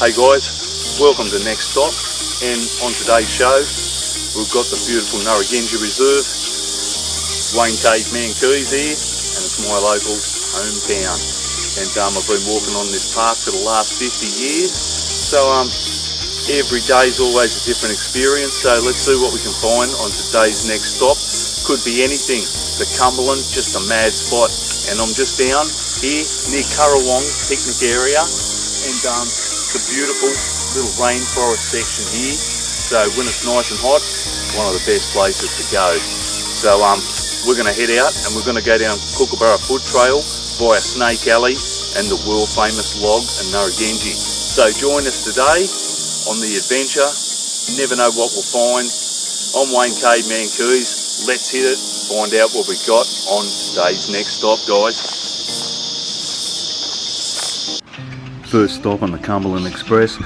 Hey guys, welcome to Next Stop, and on today's show we've got the beautiful Narragansett Reserve, Wayne Cave Mankeys here, and it's my local hometown. And I've been walking on this park for the last 50 years, so every day is always a different experience. So let's see what we can find on today's next stop. Could be anything. The Cumberland, just a mad spot, and I'm just down here near Currawong picnic area, and it's a beautiful little rainforest section here. So when it's nice and hot, one of the best places to go. So we're going to head out and we're going to go down Kookaburra Foot Trail via Snake Alley and the world famous log and Narragansett. So join us today on the adventure. You never know what we'll find. I'm Wayne Cave Mankeys. Let's hit it, find out what we got on today's next stop, guys. First stop on the Cumberland Express.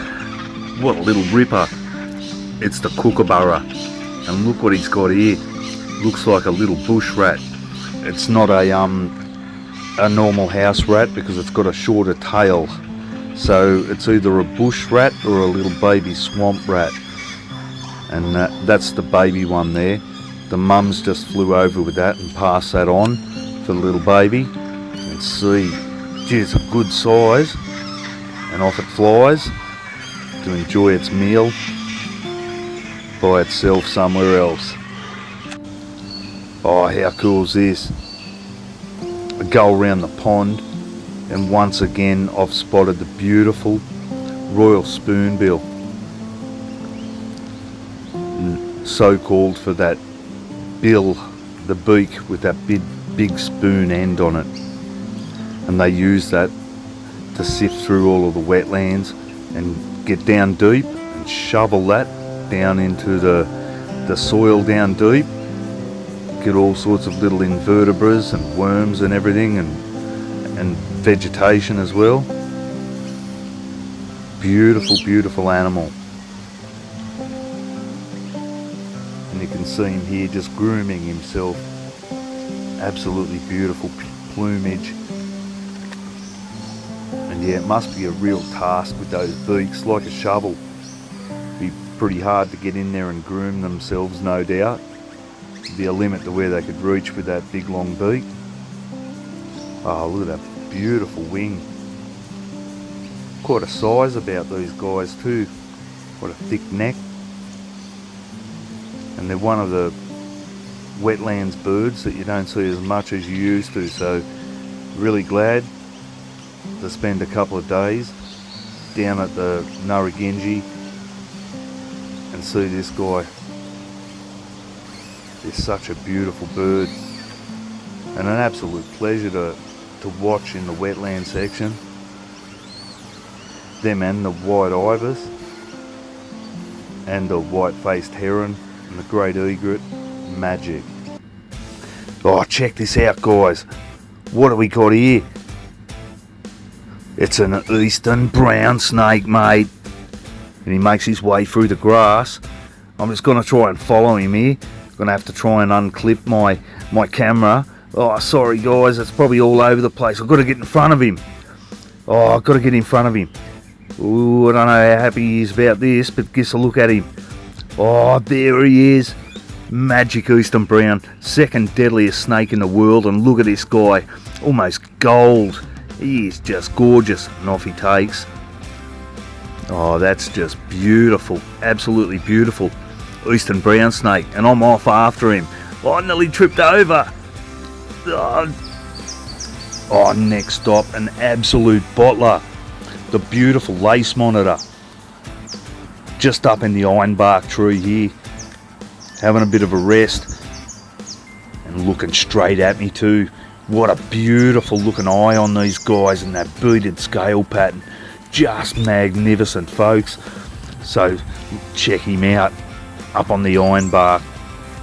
What a little ripper. It's the Kookaburra, and look what he's got here. Looks like a little bush rat. It's not a normal house rat because it's got a shorter tail, so it's either a bush rat or a little baby swamp rat, and that's the baby one there. The mums just flew over with that and passed that on for the little baby. And see, gee, it's a good size, and off it flies to enjoy its meal by itself somewhere else. Oh, how cool is this? I go around the pond, and once again I've spotted the beautiful royal spoonbill, so called for that bill, the beak with that big spoon end on it, and they use that to sift through all of the wetlands and get down deep and shovel that down into the soil down deep, get all sorts of little invertebrates and worms and everything, and vegetation as well. Beautiful, beautiful animal. And you can see him here just grooming himself. Absolutely beautiful plumage. And yeah, it must be a real task with those beaks, like a shovel. Be pretty hard to get in there and groom themselves, no doubt. There'd be a limit to where they could reach with that big long beak. Oh, look at that beautiful wing. Quite a size about these guys too. Quite a thick neck. And they're one of the wetlands birds that you don't see as much as you used to, so really glad to spend a couple of days down at the Narragansett and see this guy. It's such a beautiful bird and an absolute pleasure to watch in the wetland section. Them and the white ibis and the white-faced heron and the great egret, magic. Oh, check this out, guys. What have we got here? It's an eastern brown snake, mate, and he makes his way through the grass. I'm just going to try and follow him here. I'm going to have to try and unclip my camera. Oh, sorry guys, it's probably all over the place. I've got to get in front of him. Oh, I've got to get in front of him. Ooh, I don't know how happy he is about this, but just a look at him. Oh, there he is. Magic eastern brown, second deadliest snake in the world, and look at this guy, almost gold. He is just gorgeous, and off he takes. Oh, that's just beautiful, absolutely beautiful. Eastern brown snake, and I'm off after him. Oh, I nearly tripped over. Oh, next stop, an absolute bottler. The beautiful lace monitor. Just up in the ironbark tree here. Having a bit of a rest. And looking straight at me too. What a beautiful looking eye on these guys, and that beaded scale pattern. Just magnificent, folks. So, check him out. Up on the ironbark.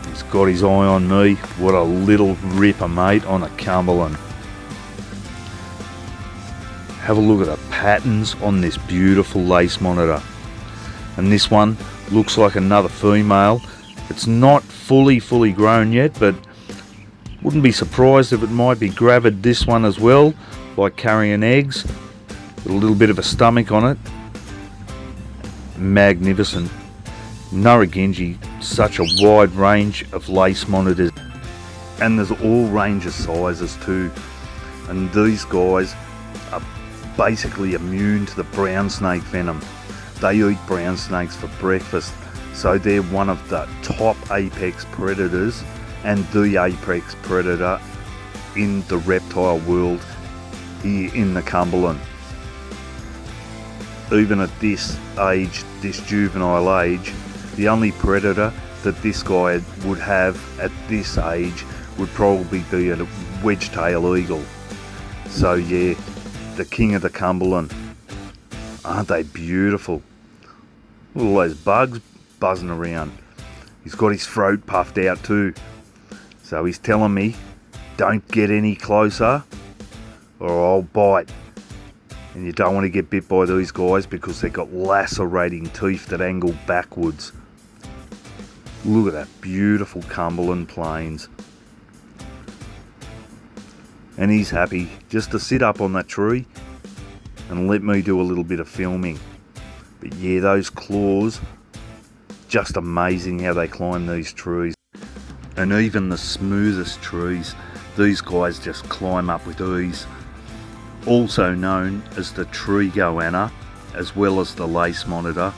He's got his eye on me. What a little ripper, mate, on a Cumberland. Have a look at the patterns on this beautiful lace monitor. And this one looks like another female. It's not fully grown yet, but wouldn't be surprised if it might be gravid this one as well, by carrying eggs. With a little bit of a stomach on it. magnificent. Narragansett, such a wide range of lace monitors, and there's all range of sizes too, and these guys are basically immune to the brown snake venom. They eat brown snakes for breakfast, so they're one of the top apex predators and the apex predator in the reptile world here in the Cumberland. Even at this age, this juvenile age, the only predator that this guy would have at this age would probably be a wedge-tail eagle. So yeah, the king of the Cumberland. Aren't they beautiful? Look at all those bugs buzzing around. He's got his throat puffed out too. So he's telling me, don't get any closer or I'll bite. And you don't want to get bit by these guys because they've got lacerating teeth that angle backwards. Look at that beautiful Cumberland plains. And he's happy just to sit up on that tree and let me do a little bit of filming. But yeah, those claws, just amazing how they climb these trees. And even the smoothest trees, these guys just climb up with ease. Also known as the tree goanna, as well as the lace monitor,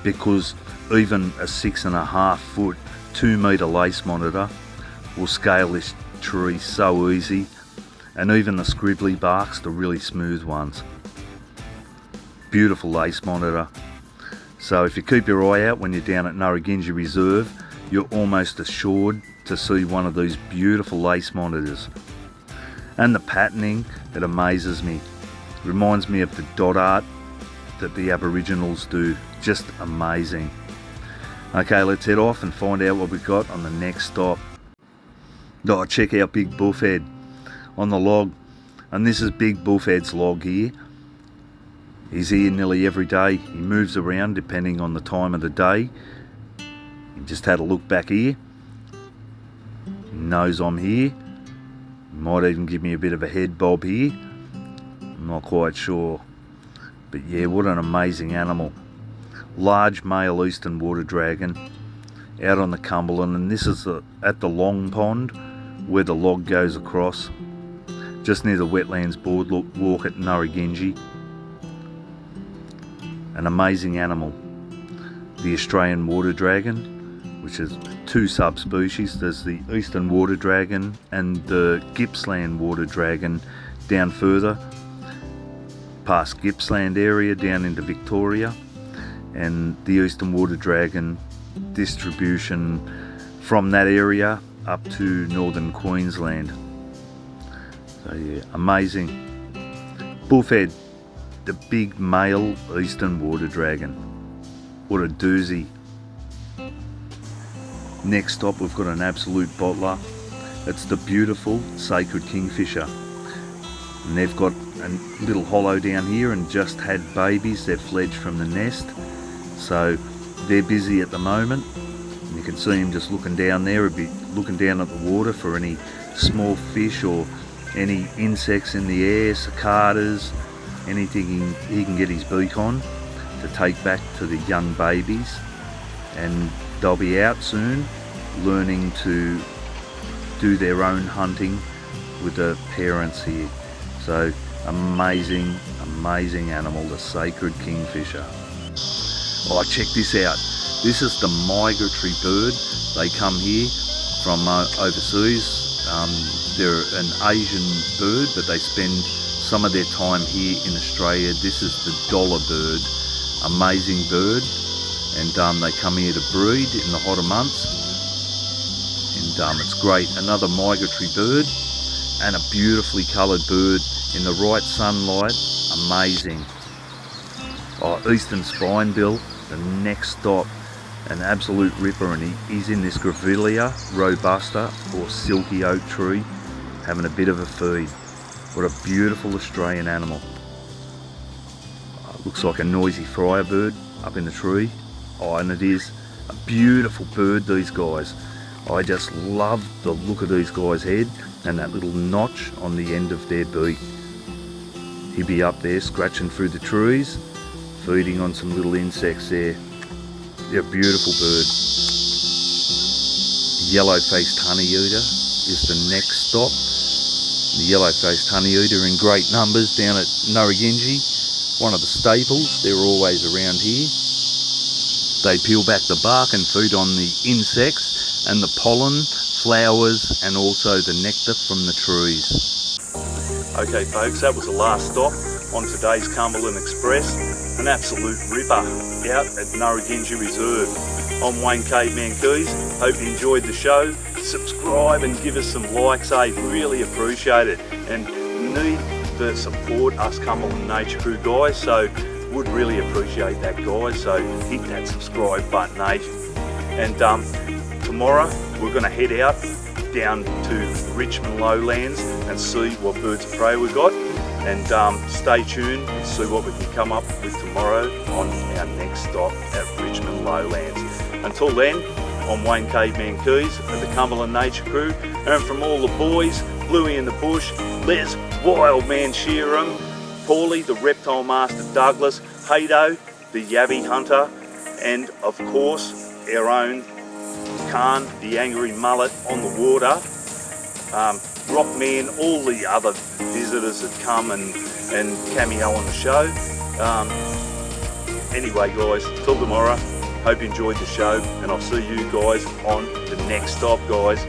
because even a 6.5 foot, 2 metre lace monitor will scale this tree so easy, and even the scribbly barks, the really smooth ones. Beautiful lace monitor. So if you keep your eye out when you're down at Narragansett Reserve, you're almost assured to see one of these beautiful lace monitors. And the patterning, it amazes me. Reminds me of the dot art that the Aboriginals do. Just amazing. Okay, let's head off and find out what we've got on the next stop. Oh, check out Big Bullhead on the log. And this is Big Bullhead's log here. He's here nearly every day. He moves around depending on the time of the day. He just had a look back here. He knows I'm here. He might even give me a bit of a head bob here. I'm not quite sure. But yeah, what an amazing animal. Large male eastern water dragon out on the Cumberland, and this is at the long pond where the log goes across, just near the wetlands boardwalk at Narragansett. An amazing animal. The Australian water dragon, which is 2 subspecies. There's the eastern water dragon and the Gippsland water dragon down further past Gippsland area down into Victoria, and the eastern water dragon distribution from that area up to northern Queensland. So yeah, amazing. Bullhead, the big male eastern water dragon. What a doozy. Next stop, we've got an absolute bottler. It's the beautiful sacred kingfisher. And they've got a little hollow down here and just had babies. They've fledged from the nest. So they're busy at the moment. And you can see him just looking down there, a bit looking down at the water for any small fish or any insects in the air, cicadas, anything he can get his beak on to take back to the young babies. And they'll be out soon learning to do their own hunting with the parents here. So amazing, amazing animal, the sacred kingfisher. Oh, check this out. This is the migratory bird. They come here from overseas. They're an Asian bird, but they spend some of their time here in Australia. This is the dollar bird. Amazing bird. And they come here to breed in the hotter months. And it's great. Another migratory bird and a beautifully coloured bird in the right sunlight. Amazing. Oh, eastern spinebill, the next stop, an absolute ripper, and he's in this Grevillea robusta or silky oak tree having a bit of a feed. What a beautiful Australian animal. Looks like a noisy friarbird up in the tree. Oh, and it is a beautiful bird, these guys. I just love the look of these guys' head and that little notch on the end of their beak. He'd be up there scratching through the trees, feeding on some little insects there. They're a beautiful bird. Yellowfaced honey eater is the next stop. The yellow-faced honey eater in great numbers down at Narragansett, one of the staples. They're always around here. They peel back the bark and feed on the insects and the pollen, flowers, and also the nectar from the trees. Okay folks, that was the last stop on today's Cumberland Express. An absolute ripper out at Narragansett Reserve. I'm Wayne Caveman Keys. Hope you enjoyed the show. Subscribe and give us some likes, really appreciate it. And need the support, us Cumberland Nature Crew guys, so would really appreciate that guys. So hit that subscribe button, And tomorrow we're going to head out down to Richmond Lowlands and see what birds of prey we've got. And stay tuned and see what we can come up with tomorrow on our next stop at Richmond Lowlands. Until then, I'm Wayne Caveman Keys of the Cumberland Nature Crew, and from all the boys, Bluey in the Bush, Les, Wildman Sheeran, Paulie, the Reptile Master Douglas, Hato, the Yabby Hunter, and of course, our own Khan, the Angry Mullet on the water, Rockman, all the other visitors that come and cameo on the show. Anyway guys, till tomorrow, hope you enjoyed the show, and I'll see you guys on the next stop guys.